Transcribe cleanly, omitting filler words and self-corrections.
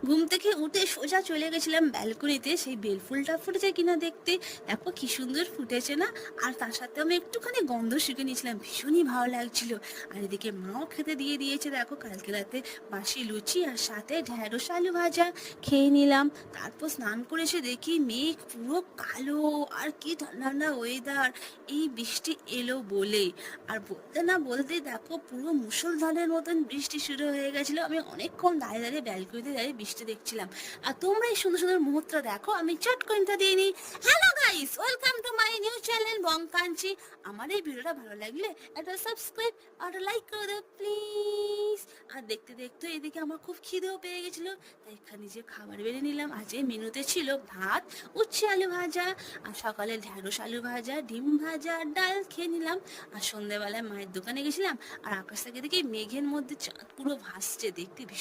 ঘুম থেকে উঠে সোজা চলে গেছিলাম ব্যালকনিতে, সেই বেলফুলটা ফুটেছে কিনা দেখতে। দেখো কি সুন্দর ফুটেছে না। আর তার সাথে আমি একটুখানি গন্ধ শিখে নিয়েছিলাম, ভীষণই ভালো লাগছিল। আর এদিকে মাও খেতে দিয়ে দিয়েছে, দেখো কালকে রাতে বাসি লুচি আর সাথে ঢ্যাঁড়স আলু ভাজা খেয়ে নিলাম। তারপর স্নান করে এসে দেখি মেঘ পুরো কালো, আর কি ঠান্ডা ঠান্ডা ওয়েদার, এই বৃষ্টি এলো বলেই। আর বলতে না বলতেই দেখো পুরো মুষলধারের মতন বৃষ্টি শুরু হয়ে গেছিলো। আমি অনেকক্ষণ দাঁড়িয়ে দাঁড়িয়ে ব্যালকনিতে দাঁড়িয়ে বৃষ্টি দেখছিলাম। আর তোমরা এই সুন্দর সুন্দর মুহূর্তটা দেখো, আমি চট করে দিয়ে নিই। Hello guys, welcome to my new channel বংকাঞ্চি। আমার এই ভিডিওটা ভালো লাগলে একটা সাবস্ক্রাইব আর লাইক করে দাও প্লিজ। আর দেখতে দেখতে এদিকে আমার খুব খিদেও পেয়ে গেছিলো, তাই এখানে যে খাবার বেড়ে নিলাম। আজ এই মেনুতে ছিল ভাত, উচ্ছে আলু ভাজা, আর সকালে ঢ্যাঁড়স আলু ভাজা, ডিম ভাজা, ডাল খেয়ে নিলাম। আর সন্ধ্যেবেলায় মায়ের দোকানে গেছিলাম, আর আকাশ থেকে দেখি মেঘের মধ্যে চাঁদ পুরো ভাসছে, দেখতে ভীষণ